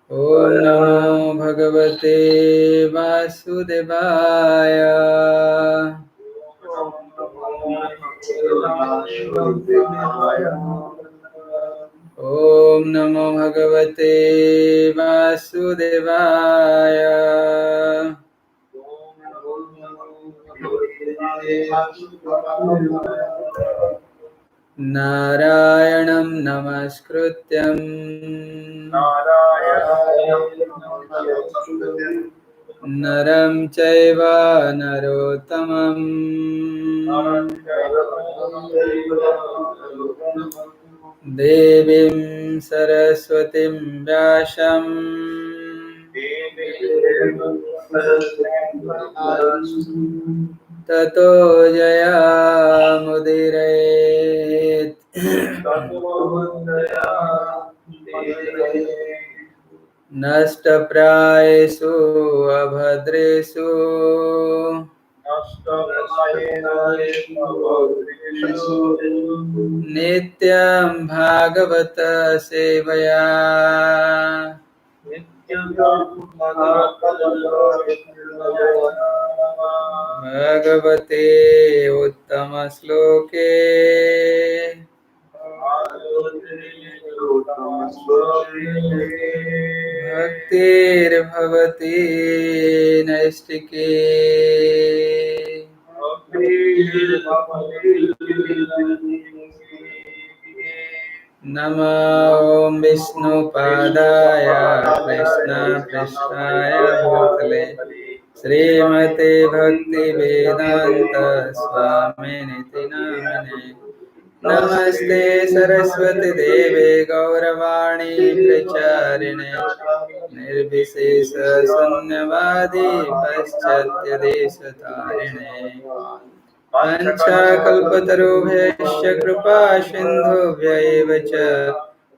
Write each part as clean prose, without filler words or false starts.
Om Namo Bhagavate Vasudevaya. Om Namo Bhagavate Vasudevaya. Narayanam Namaskrutyam Naram Chaiva Narottamam Devim Saraswatim Vyasam Tato Jayamudirayet. Nashtaprayesu abhadresu Nityam Bhagavata Sevaya Bhagavate Uttama Sloke Bhaktir Bhavati Naistike Nama Om Vishnu Padaya Krishna Prishthaya Bhutale Srimate Bhaktivedanta Swaminiti Namine Namaste Saraswati Deve Gauravani Pracharine Nirvisesa Sunyavadi Paschatya Deshatarine Panchakalpatarubhyasya Kripa Sindhubhya cha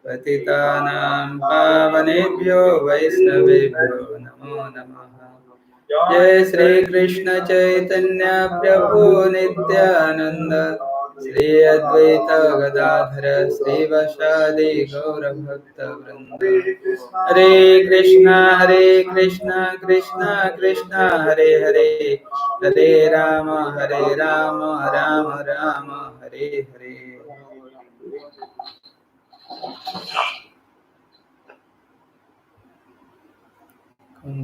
Patitanam Pavanebhyo Vaisnavebhyo Namo Namaha Jai Shri Krishna Chaitanya Prabhu Nityananda Shri Advaita Gadadhara Shri Vasadi Gaura Bhakta Vrinda Hare Krishna Krishna Krishna Hare Hare Hare Rama Rama Rama Hare Hare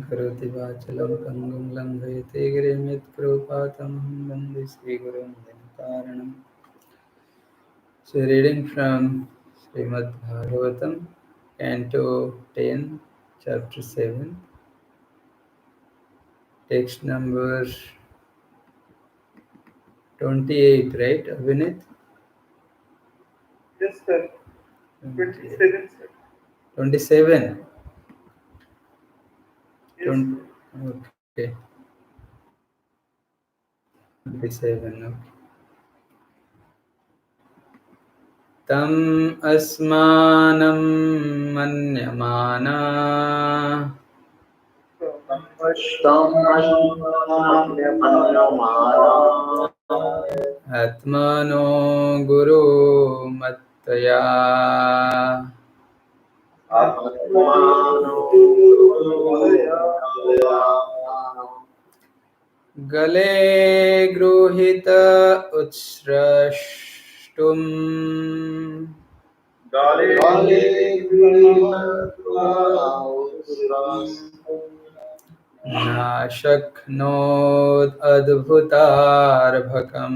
Karoti vachalam pangum lambhayate girim yatkrupātamaham vande Sri Gurum Dinakaranam. So reading from Srimad Bhagavatam, Canto 10, Chapter 7, text number 28, right, Abhinit? Yes, sir. 27, sir. 27? Yes. Okay. 27, okay. Tam asmanam manyamana Atmano Guru Mattaya Gale Gruhita Utsrashtum Na Shaknod Adbhutarbhakam.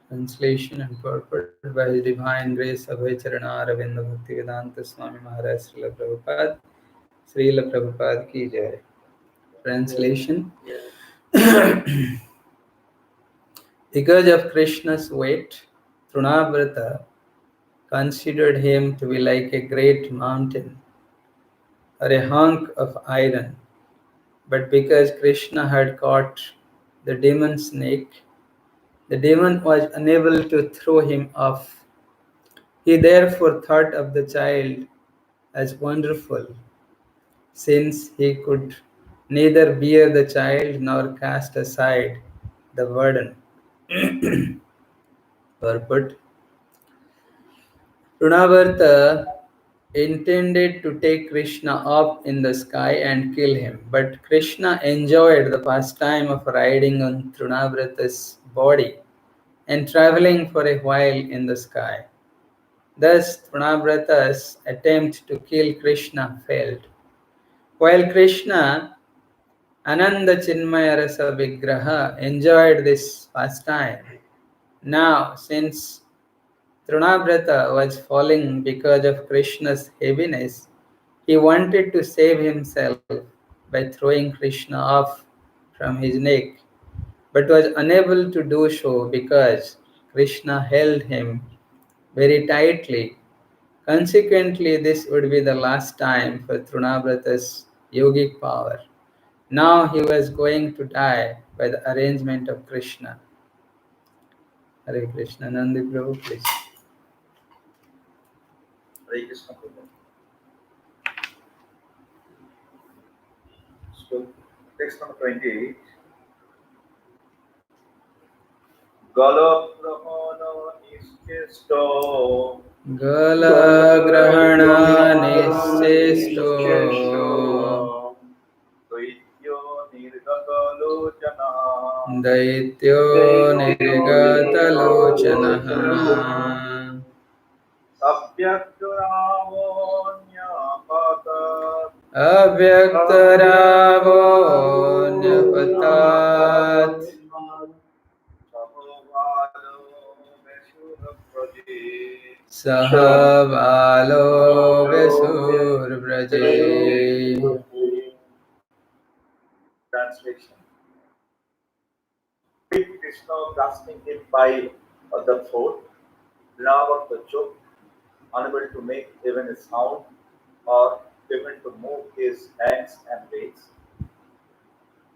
Translation and purport by His Divine Grace Abhay Charana Ravinda Bhaktivedanta Swami Maharaj Srila Prabhupada. Srila Prabhupada ki jai. Translation. Because of Krishna's weight, Trunavrata considered him to be like a great mountain or a hunk of iron. But because Krishna had caught the demon snake, the demon was unable to throw him off. He therefore thought of the child as wonderful since he could neither bear the child nor cast aside the burden. Purport. Trunavata intended to take Krishna up in the sky and kill him, but Krishna enjoyed the pastime of riding on Trunavrata's body and traveling for a while in the sky. Thus, Trunavrata's attempt to kill Krishna failed. While Krishna, Ananda Chinmaya Rasa Vigraha, enjoyed this pastime, now since Trunavrata was falling because of Krishna's heaviness, he wanted to save himself by throwing Krishna off from his neck, but was unable to do so because Krishna held him very tightly. Consequently, this would be the last time for Trunavrata's yogic power. Now he was going to die by the arrangement of Krishna. Hare Krishna, Nandi Prabhu, please. Hare Krishna Prabhu. So, text number 28. Galaprahana nischesto Galagrahana niscesto Daityo nirgatalochana Daityo nirgatalochanaha Abhyaktaravonya Avyaktaravonyapatat Sahavalo Vesurbraje. Translation. Krishna grasping him by the throat, Ravaka choked, unable to make even a sound or even to move his hands and legs.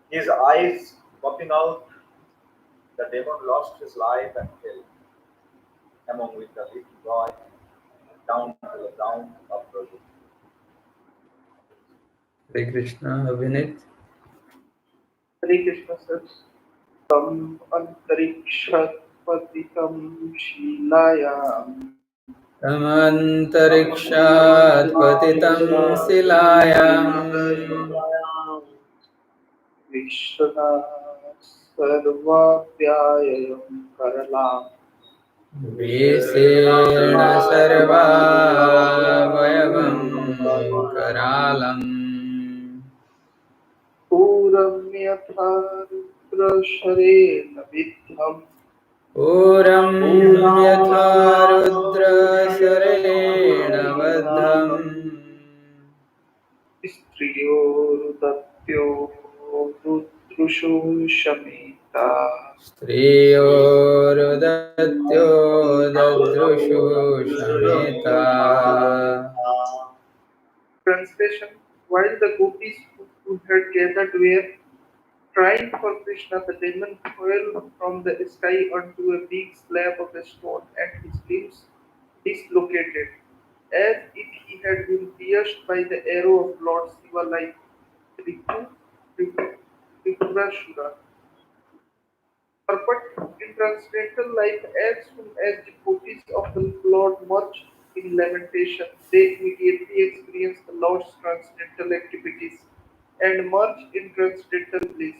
His eyes popping out, the demon lost his life and fell, among with the little boy, down to the ground of Prabhu. Hare Krishna, Abhinit. Hare Krishna says, Tam antarikshat patitam shilayam Tamantarikshat patitam silayam Vishwana sarvapyayam karalam Vesena sarvavayavam karalam Puram yatha rudrasharena vidham Puram yatha rudra sarena vadham Striyorudatyo rudrushu shamita Striyorudatyo dadrushu shamita. Translation. While the gopis who had gathered were crying for Krishna, the demon fell from the sky onto a big slab of a stone and his limbs dislocated, as if he had been pierced by the arrow of Lord Shiva like Tripurashura. But in transcendental life, as soon as devotees of the Lord merge in lamentation, they immediately experience the Lord's transcendental activities and merge in transcendental bliss.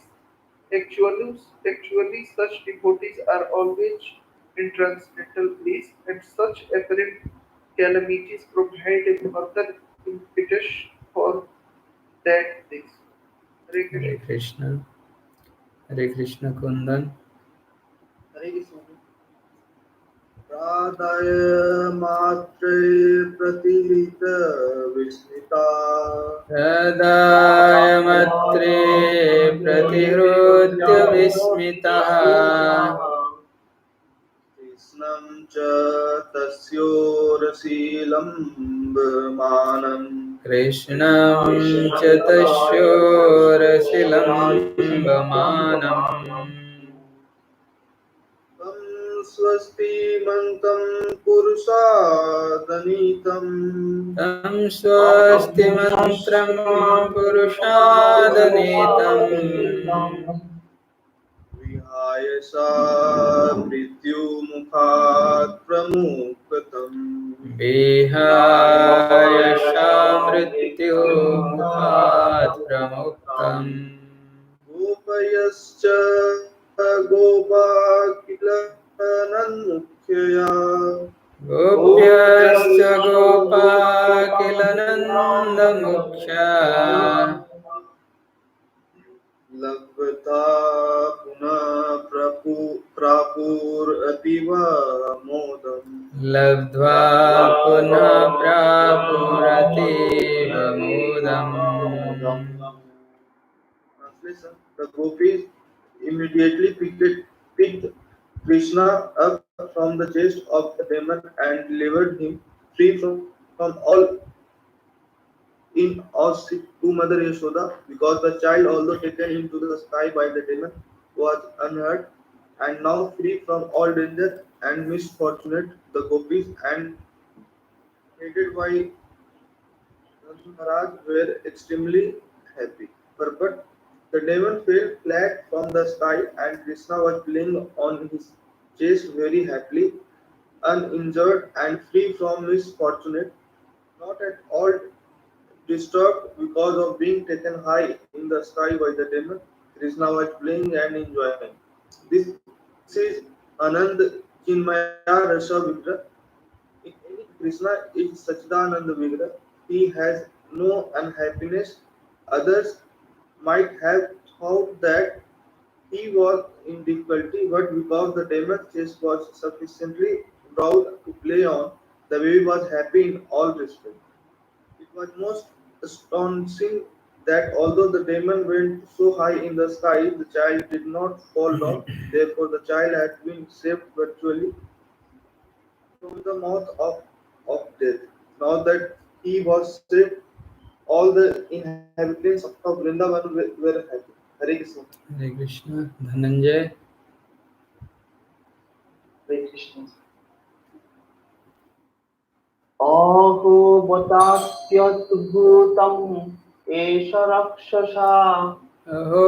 Actually, such devotees are always in transcendental bliss, and such apparent calamities provide a further impetus for that bliss. Hare Hare Krishna. Krishna. Hare Krishna Kundan. Hare Krishna. Pradaya matre pratirita visnita Pradaya matre pratihritya vismitaha Krishnam cha tasyorasilambamanam Krishnam cha tasyorasilambamanam Tam स्वस्तिमन्तं पुरुषादनीतम् तं स्वस्तिमन्त्रं पुरुषादनीतम् विहाय सा मृत्युमुखात् प्रमुक्तम् विहाय सा मृत्युमुखात् प्रमुक्तम् गोपयश्च गोपाकिलनन्मुख्यया गोप्यश्च गोपा किल नन्दमुख्या लभ्यता पुनः प्रापुरतीव मोदम् लब्ध्वा पुनः प्रापुरतीव मोदम् Translation: the gopis immediately picked Krishna up from the chest of the demon and delivered him free from all in awe to Mother Yashoda, because the child, although taken into the sky by the demon, was unhurt and now free from all danger and misfortunate. The gopis and headed by Nand Maharaj were extremely happy. But the demon fell flat from the sky and Krishna was playing on his chest very happily, uninjured and free from misfortunate, not at all disturbed because of being taken high in the sky by the demon. Krishna was playing and enjoying. This is Anand Chinmaya Rasa Vigra. Krishna is Sachidananda Vigra. He has no unhappiness. Others might have thought that he was in difficulty, but because the demon's chest was sufficiently broad to play on, the baby was happy in all respects. It was most astonishing that although the demon went so high in the sky, the child did not fall down. Therefore, the child had been saved virtually from the mouth of death. Now that he was saved, all the inhabitants of Vrindavan were happy. Hare Krishna. Hare Krishna. Dhananjay. Hare Krishna. अहो बतात्यद्भुतम् एष रक्षसा अहो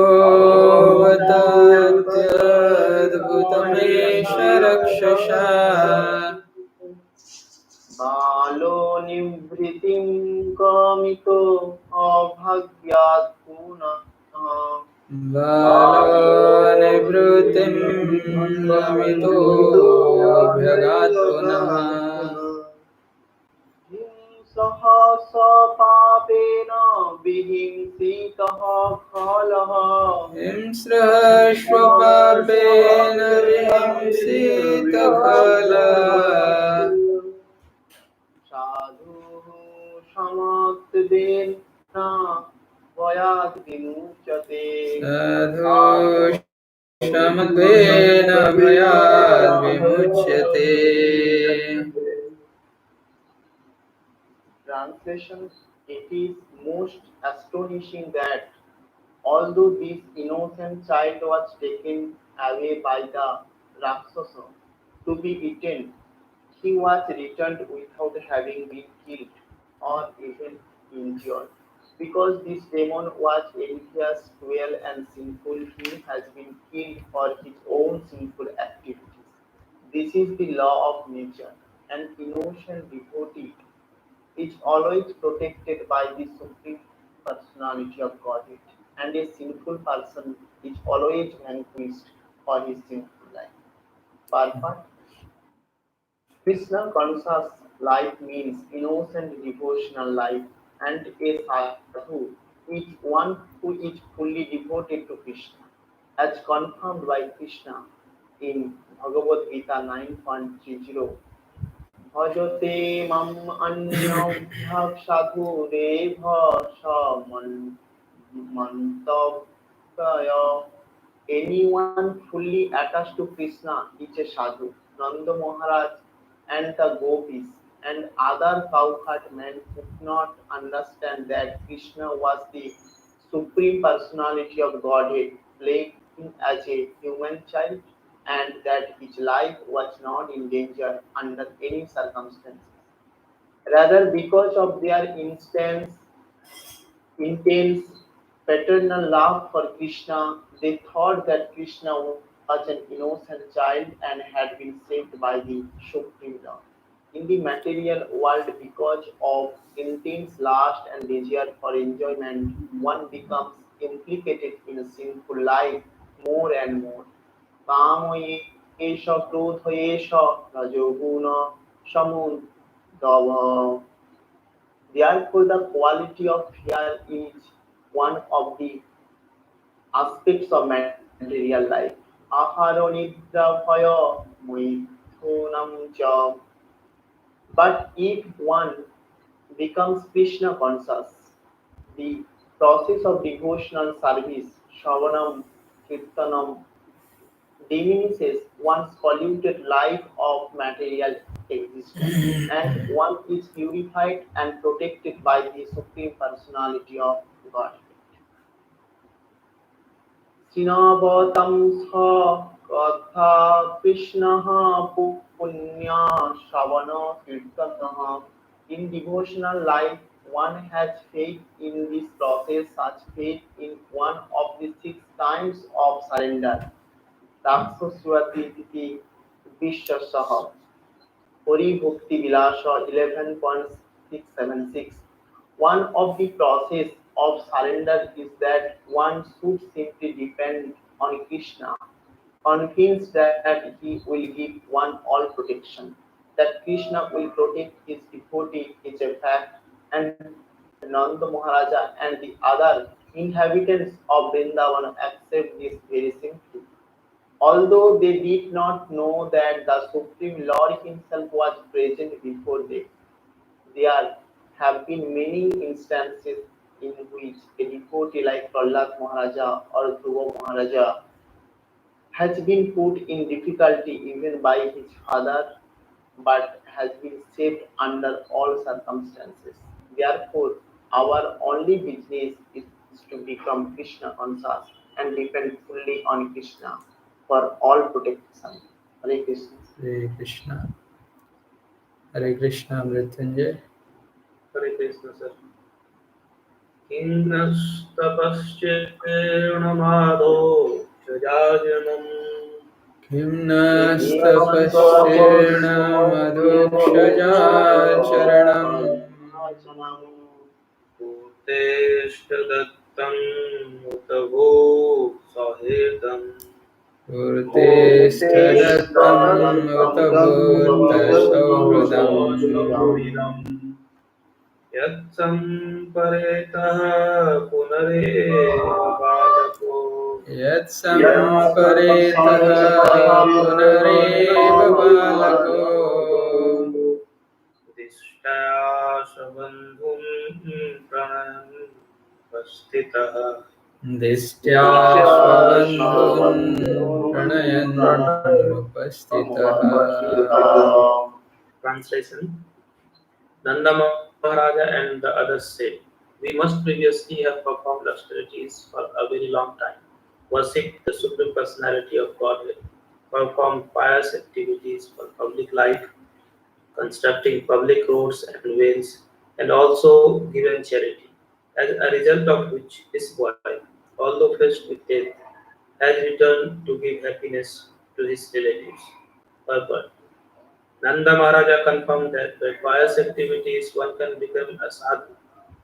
वदात्यद्भुतमेष रक्षसा बालो निवृत्तिं कामितो अभाग्यात् पुनः बालो निवृत्तिं गमितोऽभ्यगात् पुनः हिंसः स पापेन विहिंसितः खलः हिंस्रः स्वपापेन विहिंसितफलः साधुः समत्वेन भयात् विमुच्यते साधु समत्वेन भयात् विमुच्यते Translation: it is most astonishing that although this innocent child was taken away by the Rakshasa to be eaten, he was returned without having been killed or even injured. Because this demon was envious, cruel, and sinful, he has been killed for his own sinful activities. This is the law of nature. An innocent devotee is always protected by the Supreme Personality of Godhead, and a sinful person is always vanquished for his sinful life. Purport: Krishna conscious life means innocent devotional life, and a sadhu is one who is fully devoted to Krishna, as confirmed by Krishna in Bhagavad Gita 9.30. ভজতে ma'am অন্যভ্যাক সাধুরেভ সমন্তব্যয়. Anyone fully attached to Krishna is a sadhu. Nanda Maharaj and the gopis and other cowherd men could not understand that Krishna was the Supreme Personality of Godhead playing as a human child, and that his life was not in danger under any circumstances. Rather, because of their intense paternal love for Krishna, they thought that Krishna was an innocent child and had been saved by the Supreme Lord. In the material world, because of intense lust and desire for enjoyment, one becomes implicated in a sinful life more and more. कामयेष क्रोधयेष रजोगुण समुद्भव. Therefore, the quality of fear is one of the aspects of material life. Aharo nidra bhaya mithunam cha. But if one becomes Krishna conscious, the process of devotional service, Shravanam, Kirtanam, diminishes one's polluted life of material existence, and one is purified and protected by the Supreme Personality of Godhead. Sinavatam Katha Krishna Punya Shavana Kirtanaha. In devotional life, one has faith in this process, such faith in one of the 6 times of surrender. Raksaswati Titi Vishwasaha. Puri Bhakti Vilasa 11.676. One of the process of surrender is that one should simply depend on Krishna, convinced that he will give one all protection, that Krishna will protect his devotee is a fact, and Nanda Maharaja and the other inhabitants of Vrindavan accept this very simply. Although they did not know that the Supreme Lord Himself was present before them, there have been many instances in which a devotee like Prahlad Maharaja or Dhruva Maharaja has been put in difficulty even by his father but has been saved under all circumstances. Therefore, our only business is to become Krishna conscious and depend fully on Krishna for all protection. Hare Krishna. Hare Krishna. Hare Krishna, Mrityunjay. Hare Krishna, sir. Kinnastapaschernamado jajanam Kim nastapasirna madhukshajal Purteshtadattam utavo sahedam Purtesthadatam utabhutta Yatsamparetah punareva balako Yatsamparetah punareva balako Dishtaya sabandhum pranam pastitah Dishyasvabandhun pranayan upastitah. Translation. Nanda Maharaja and the others said, "We must previously have performed austerities for a very long time, worshipped the Supreme Personality of Godhead, performed pious activities for public life, constructing public roads and wells, and also given charity. As a result of which, this boy, although faced with death, has returned to give happiness to his relatives." Purport. Nanda Maharaja confirmed that by pious activities one can become a sadhu,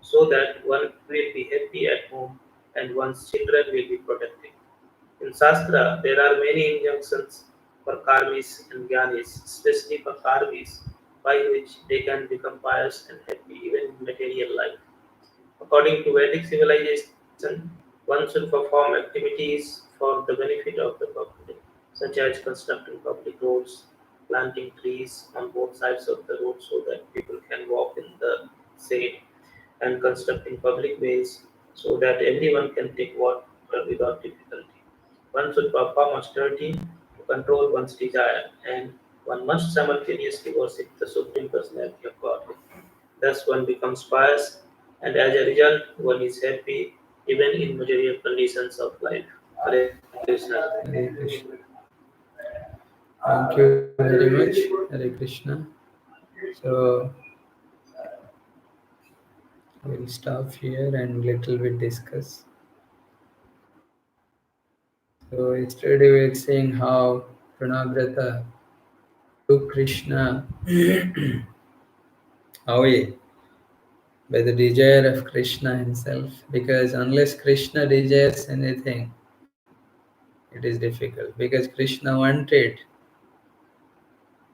so that one will be happy at home and one's children will be protected. In Shastra, there are many injunctions for karmis and jnanis, especially for karmis, by which they can become pious and happy even in material life. According to Vedic civilization, one should perform activities for the benefit of the public, such as constructing public roads, planting trees on both sides of the road so that people can walk in the shade, and constructing public ways so that everyone can take water without difficulty. One should perform austerity to control one's desire, and one must simultaneously worship the Supreme Personality of Godhead. Thus, one becomes pious, and as a result, one is happy even in material conditions of life. Hare Krishna. Hare Krishna. Thank you very much, Hare Krishna. So we'll stop here and little bit discuss. So yesterday we were saying how Pranavrata took Krishna away by the desire of Krishna himself, because unless Krishna desires anything, it is difficult. Because Krishna wanted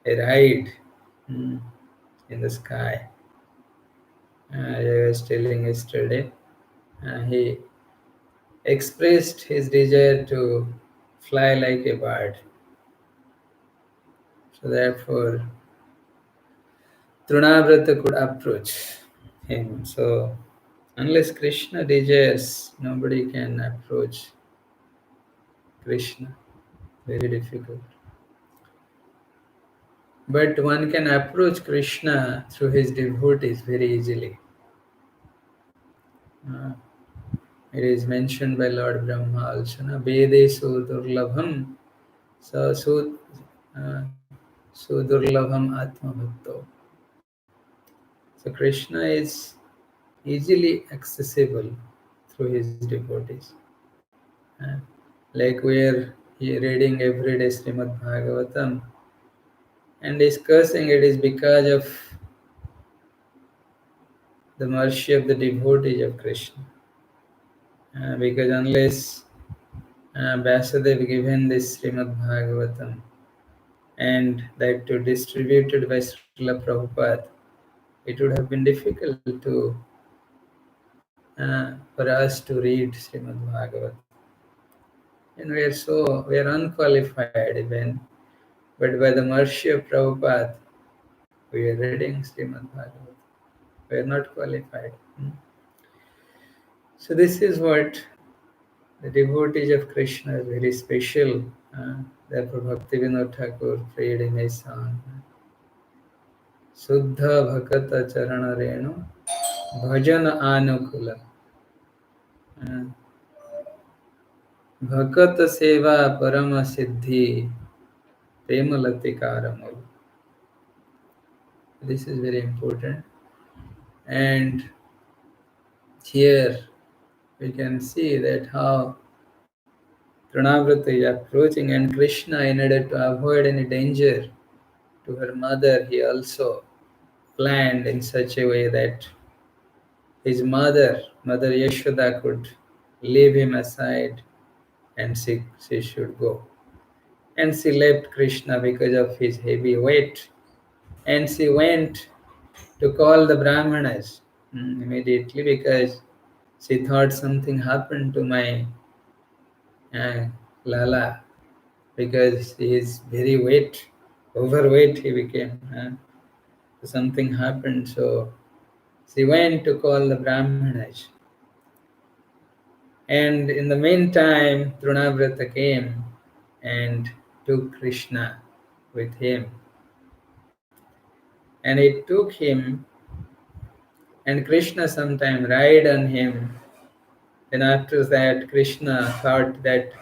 a ride in the sky. I was telling yesterday, he expressed his desire to fly like a bird. So therefore, Trinavrata could approach him. So unless Krishna desires, nobody can approach Krishna. Very difficult. But one can approach Krishna through his devotees very easily. It is mentioned by Lord Brahma also. Vedesu durlabham sa sudurlabham atma bhakto. So Krishna is easily accessible through his devotees. Like we are reading every day Srimad Bhagavatam and discussing, it is because of the mercy of the devotees of Krishna. Because unless Vasudev given this Srimad Bhagavatam and that too distributed by Srila Prabhupada, it would have been difficult for us to read Srimad Bhagavatam. And we are unqualified even, but by the mercy of Prabhupada, we are reading Srimad Bhagavatam. We are not qualified. So this is what the devotees of Krishna are very special. Therefore Bhaktivedanta Thakur prayed in his song, Suddha Bhakata Charana Renu Bhajan Anukula. Bhakata Seva Parama Siddhi Premalati Karamul. This is very important. And here we can see that how Trinavrata is approaching, and Krishna, in order to avoid any danger to her mother, he also planned in such a way that his mother Yashoda, could leave him aside and she should go. And she left Krishna because of his heavy weight. And she went to call the Brahmanas immediately, because she thought something happened to my Lala, because he is very overweight he became. Something happened, so she went to call the Brahmanas. And in the meantime, Trinavrata came and took Krishna with him. And it took him, and Krishna sometime ride on him. Then after that, Krishna thought that,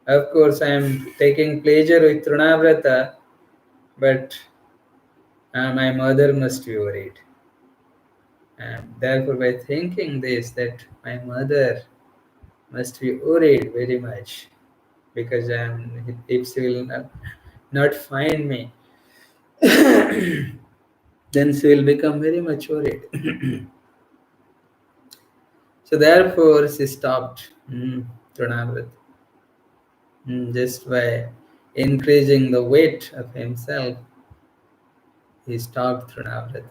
of course, I am taking pleasure with Trinavrata, but my mother must be worried. And therefore, by thinking this, that my mother must be worried very much, because if she will not find me, then she will become very much worried. So therefore, she stopped Trinavrata. Just by increasing the weight of himself, he stopped Trinavrata.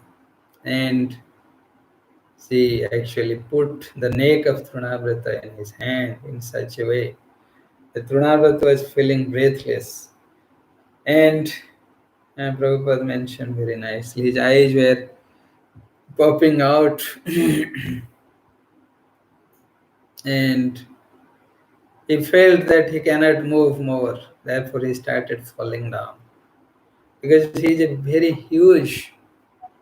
And she actually put the neck of Trinavrata in his hand in such a way that Trinavrata was feeling breathless. And Prabhupada mentioned very nicely, his eyes were popping out and he felt that he cannot move more. Therefore, he started falling down. Because he is a very huge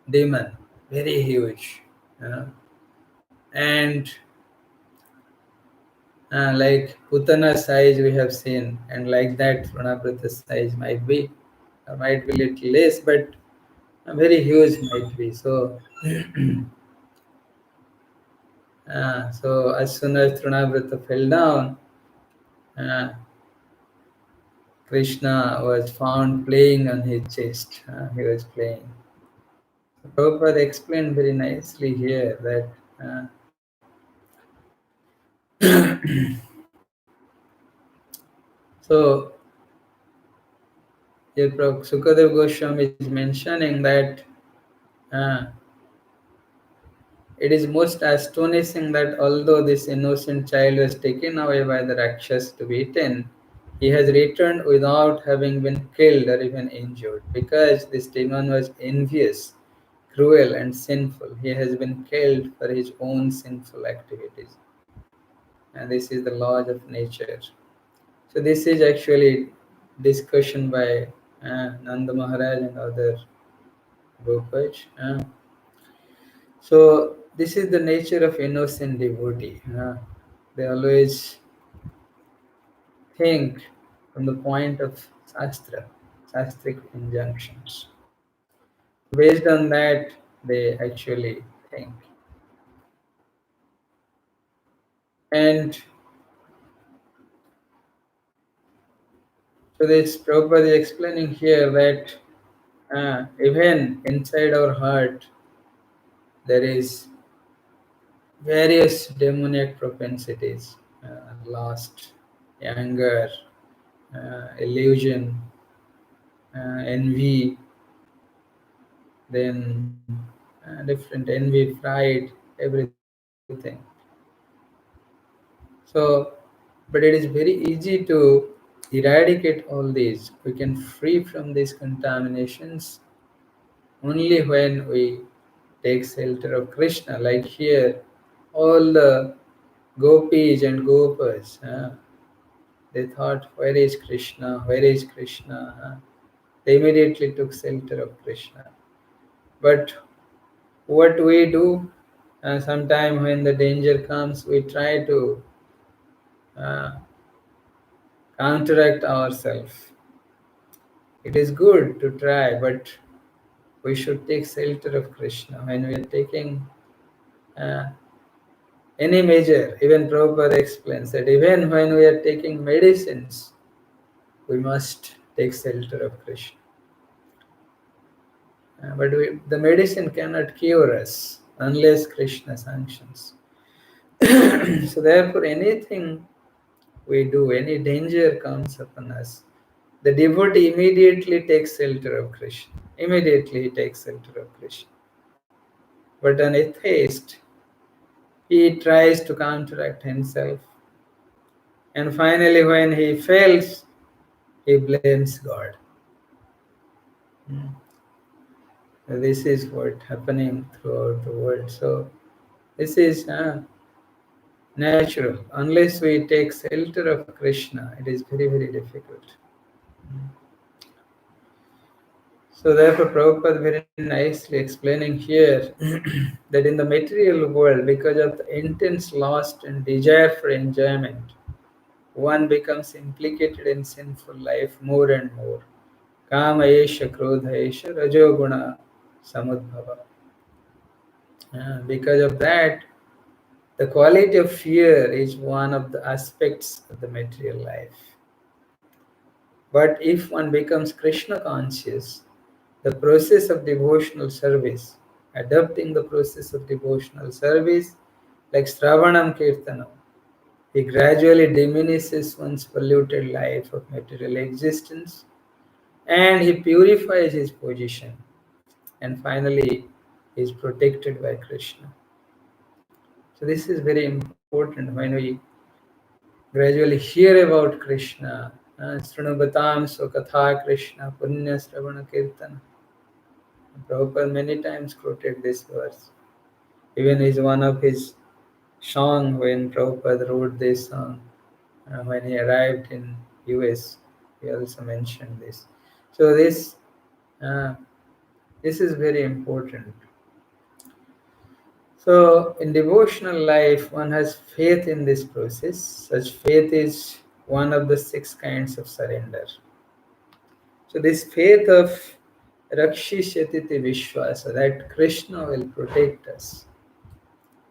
demon, very huge. And Like Putana size we have seen, and like that Trinavrata size might be, or might be little less, but very huge might be. So, so as soon as Trinavrata fell down, uh, Krishna was found playing on his chest. He was playing. Prabhupada explained very nicely here that so Sukadev Goswami is mentioning that uh, it is most astonishing that although this innocent child was taken away by the Rakshas to be eaten, he has returned without having been killed or even injured. Because this demon was envious, cruel, and sinful, he has been killed for his own sinful activities. And this is the laws of nature. So this is actually discussion by Nanda Maharaj and other Gopaj. So this is the nature of innocent devotee. They always think from the point of shastric injunctions. Based on that, they actually think. And so this Prabhupada is explaining here that even inside our heart, there is various demoniac propensities, lust, anger, illusion, envy, then different envy, pride, everything. So, but it is very easy to eradicate all these. We can free from these contaminations only when we take shelter of Krishna. Like here, all the gopis and gopas, they thought, where is Krishna? Where is Krishna? They immediately took shelter of Krishna. But what we do, sometime when the danger comes, we try to uh, counteract ourselves. It is good to try, but we should take shelter of Krishna when we are taking uh, any measure. Even Prabhupada explains that even when we are taking medicines, we must take shelter of Krishna. But the medicine cannot cure us unless Krishna sanctions. So therefore, anything we do, any danger comes upon us, the devotee immediately takes shelter of Krishna. Immediately he takes shelter of Krishna. But an atheist, he tries to counteract himself. And finally, when he fails, he blames God. This is what happening throughout the world. So this is natural. Unless we take shelter of Krishna, it is very, very difficult. So therefore, Prabhupada very nicely explaining here that in the material world, because of the intense lust and desire for enjoyment, one becomes implicated in sinful life more and more. Kama esha, krodha esha, rajoguna samudbhava. Because of that, the quality of fear is one of the aspects of the material life. But if one becomes Krishna conscious, the process of devotional service, adopting the process of devotional service, like Sravanam Kirtanam, he gradually diminishes one's polluted life of material existence and he purifies his position and finally is protected by Krishna. So this is very important when we gradually hear about Krishna. Srunubatam Sukatha Krishna Punya Sravana Kirtana. Prabhupada many times quoted this verse. Even is one of his song when Prabhupada wrote this song when he arrived in US. He also mentioned this. So this is very important. So, in devotional life, one has faith in this process. Such faith is one of the 6 kinds of surrender. So, this faith of Rakshishyatiti Vishwasa, that Krishna will protect us.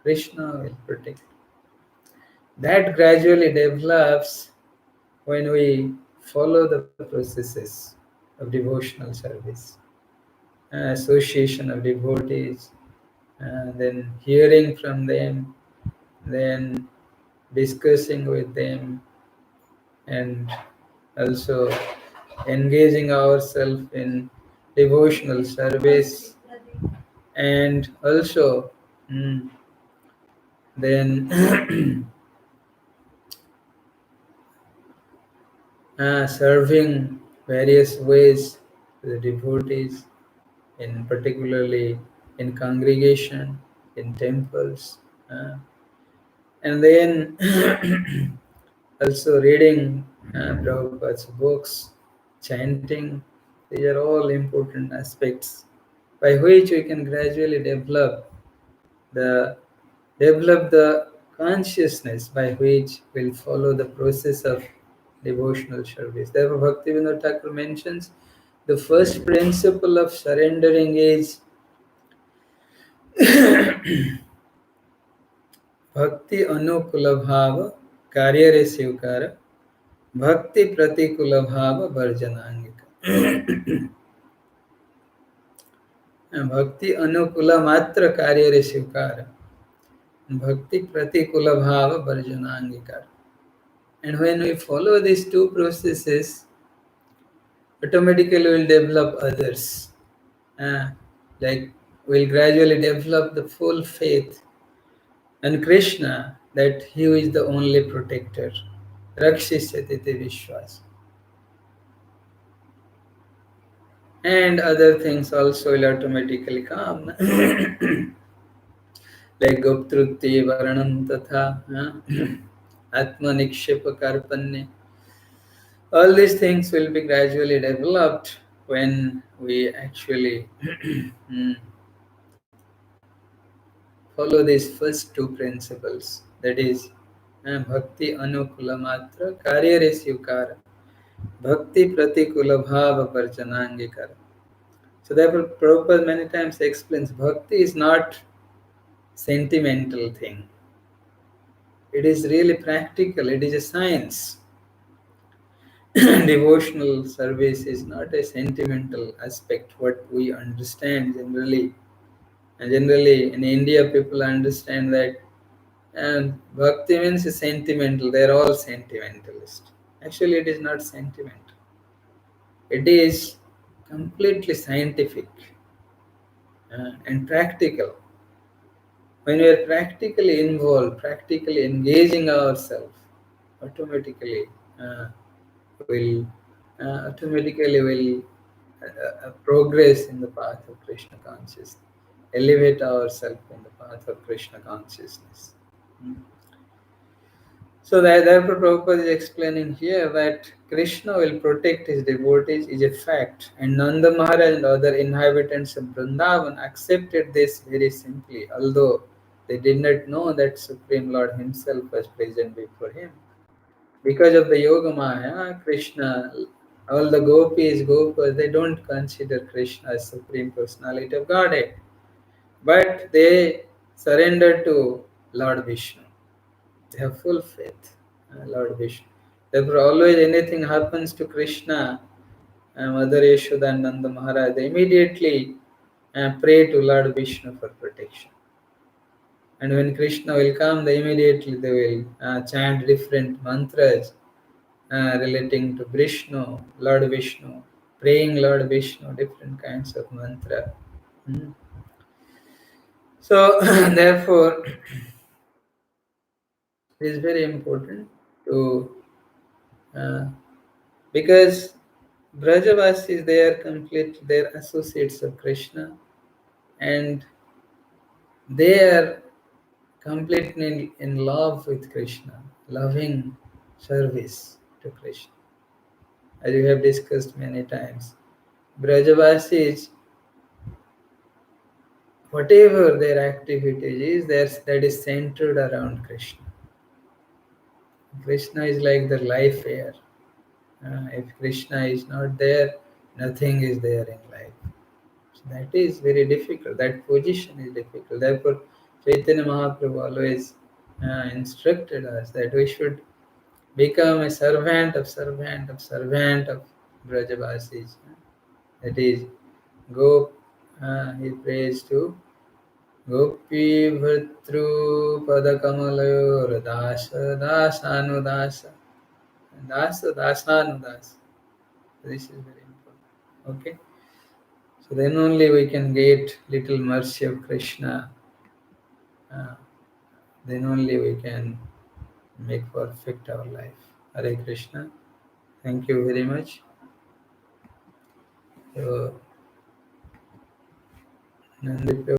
Krishna will protect. That gradually develops when we follow the processes of devotional service, association of devotees, then hearing from them, then discussing with them, and also engaging ourselves in devotional service, and also then serving various ways to the devotees, in particularly in congregation, in temples, and then also reading Prabhupada's books, chanting. These are all important aspects by which we can gradually the develop the consciousness by which we'll follow the process of devotional service. Therefore, Bhaktivedanta Thakur mentions the first principle of surrendering is Bhakti Anukula Bhava Karyare Sivkara Bhakti Pratikula Bhava Varjanangika. Bhakti Anukula Matra Karyare Sivkara Bhakti Pratikula Bhava Varjanangika. And when we follow these 2 processes, automatically we'll develop others. Like we'll gradually develop the full faith in Krishna that He is the only protector. Rakshishyatiti Vishwas. And other things also will automatically come. Like Goptruti, Varanam Tatha, Atma Nikshepa Karpanye. All these things will be gradually developed when we actually follow these first 2 principles. That is, Bhakti Anukula Matra Karyare Sivkara Bhakti Pratikula Bhava Varjanangikara. So therefore Prabhupada many times explains Bhakti is not sentimental thing. It is really practical, it is a science. Devotional service is not a sentimental aspect, what we understand generally. And generally in India people understand that Bhakti means sentimental, they are all sentimentalist. Actually it is not sentimental. It is completely scientific and practical. When we are practically involved, practically engaging ourselves, automatically will progress in the path of Krishna consciousness, elevate ourselves in the path of Krishna consciousness. So therefore Prabhupada is explaining here that Krishna will protect his devotees is a fact, and Nanda Maharaj and other inhabitants of Vrindavan accepted this very simply, although they did not know that Supreme Lord himself was present before him. Because of the Yoga Maya, Krishna, all the gopis, gopas, they don't consider Krishna as Supreme Personality of Godhead, but they surrender to Lord Vishnu. They have full faith, Lord Vishnu. Therefore, always anything happens to Krishna, Mother Yashoda and Nanda Maharaj, they immediately pray to Lord Vishnu for protection. And when Krishna will come, they will chant different mantras relating to Vishnu, Lord Vishnu, praying Lord Vishnu, different kinds of mantra. So, therefore, it is very important to because Brajavasis, they are associates of Krishna, and they are completely in love with Krishna, loving service to Krishna. As we have discussed many times, Brajavasis whatever their activities is, that is centered around Krishna. Krishna is like the life air. If Krishna is not there, nothing is there in life. So that is very difficult. That position is difficult. Therefore, Chaitanya Mahaprabhu always instructed us that we should become a servant of Brajavasis. That is, go. He prays to Gopi Bhartru Padakamalayur Dasa Dasanudasa Dasanudasa. This is very important. Okay. So then only we can get little mercy of Krishna. Then only we can make perfect our life. Hare Krishna. Thank you very much. So, Nandip